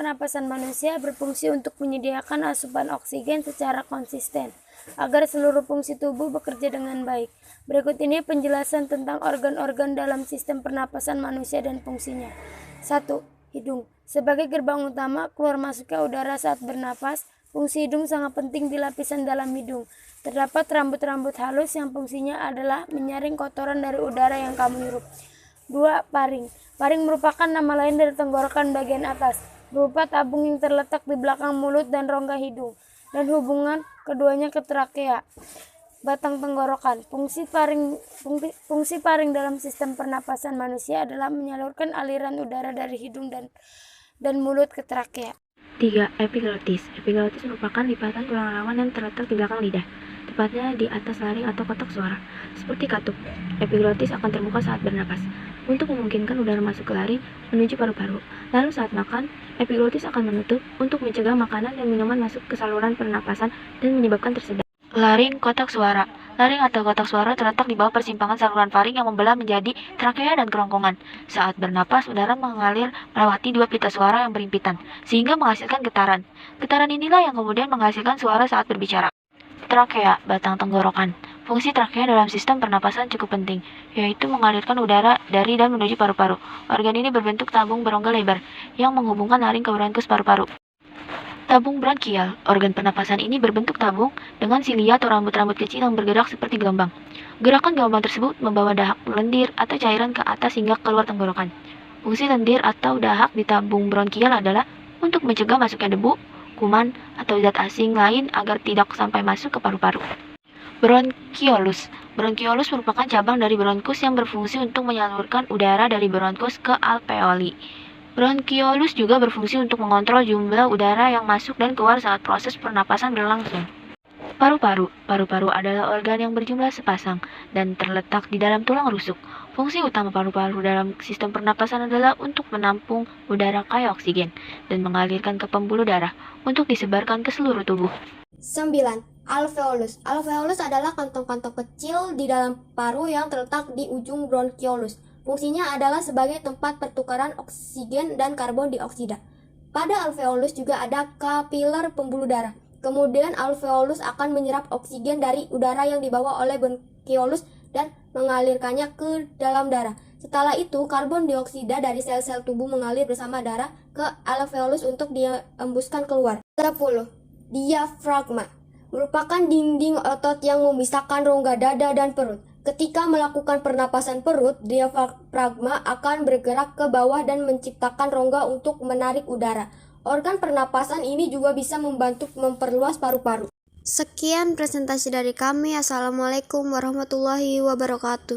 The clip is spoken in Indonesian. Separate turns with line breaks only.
pernapasan manusia berfungsi untuk menyediakan asupan oksigen secara konsisten, agar seluruh fungsi tubuh bekerja dengan baik. Berikut ini penjelasan tentang organ-organ dalam sistem pernapasan manusia dan fungsinya. 1. Hidung. Sebagai gerbang utama keluar masuknya udara saat bernapas, fungsi hidung sangat penting di lapisan dalam hidung. Terdapat rambut-rambut halus yang fungsinya adalah menyaring kotoran dari udara yang kamu hirup. 2. Paring. Paring merupakan nama lain dari tenggorokan bagian atas, berupa tabung yang terletak di belakang mulut dan rongga hidung, dan hubungan keduanya ke trakea, batang tenggorokan. Fungsi paring dalam sistem pernapasan manusia adalah menyalurkan aliran udara dari hidung dan mulut ke trakea.
3. Epiglotis. Epiglotis merupakan lipatan tulang rawan yang terletak di belakang lidah, tepatnya di atas laring atau kotak suara. Seperti katup, epiglotis akan terbuka saat bernapas, untuk memungkinkan udara masuk ke laring menuju paru-paru. Lalu saat makan, epiglotis akan menutup untuk mencegah makanan dan minuman masuk ke saluran pernapasan dan menyebabkan tersedak. Laring kotak suara. Laring atau kotak suara terletak di bawah persimpangan saluran faring yang membelah menjadi trakea dan kerongkongan. Saat bernapas, udara mengalir melewati dua pita suara yang berhimpitan, sehingga menghasilkan getaran. Getaran inilah yang kemudian menghasilkan suara saat berbicara. Trakea, batang tenggorokan. Fungsi trakea dalam sistem pernapasan cukup penting, yaitu mengalirkan udara dari dan menuju paru-paru. Organ ini berbentuk tabung berongga lebar yang menghubungkan laring ke bronkus paru-paru. Tabung brankial. Organ pernapasan ini berbentuk tabung dengan silia atau rambut-rambut kecil yang bergerak seperti gelombang. Gerakan gelombang tersebut membawa dahak lendir atau cairan ke atas hingga keluar tenggorokan. Fungsi lendir atau dahak di tabung bronkial adalah untuk mencegah masuknya debu, kuman, atau zat asing lain agar tidak sampai masuk ke paru-paru. Bronkiolus. Bronkiolus merupakan cabang dari bronkus yang berfungsi untuk menyalurkan udara dari bronkus ke alveoli. Bronkiolus juga berfungsi untuk mengontrol jumlah udara yang masuk dan keluar saat proses pernapasan berlangsung. Paru-paru. Paru-paru adalah organ yang berjumlah sepasang dan terletak di dalam tulang rusuk. Fungsi utama paru-paru dalam sistem pernapasan adalah untuk menampung udara kaya oksigen dan mengalirkan ke pembuluh darah untuk disebarkan ke seluruh tubuh.
9. Alveolus. Alveolus adalah kantong-kantong kecil di dalam paru yang terletak di ujung bronkiolus. Fungsinya adalah sebagai tempat pertukaran oksigen dan karbon dioksida. Pada alveolus juga ada kapiler pembuluh darah. Kemudian alveolus akan menyerap oksigen dari udara yang dibawa oleh bronkiolus dan mengalirkannya ke dalam darah. Setelah itu, karbon dioksida dari sel-sel tubuh mengalir bersama darah ke alveolus untuk diembuskan keluar. 10. Diafragma merupakan dinding otot yang memisahkan rongga dada dan perut. Ketika melakukan pernapasan perut, diafragma akan bergerak ke bawah dan menciptakan rongga untuk menarik udara. Organ pernapasan ini juga bisa membantu memperluas paru-paru. Sekian presentasi dari kami. Assalamualaikum warahmatullahi wabarakatuh.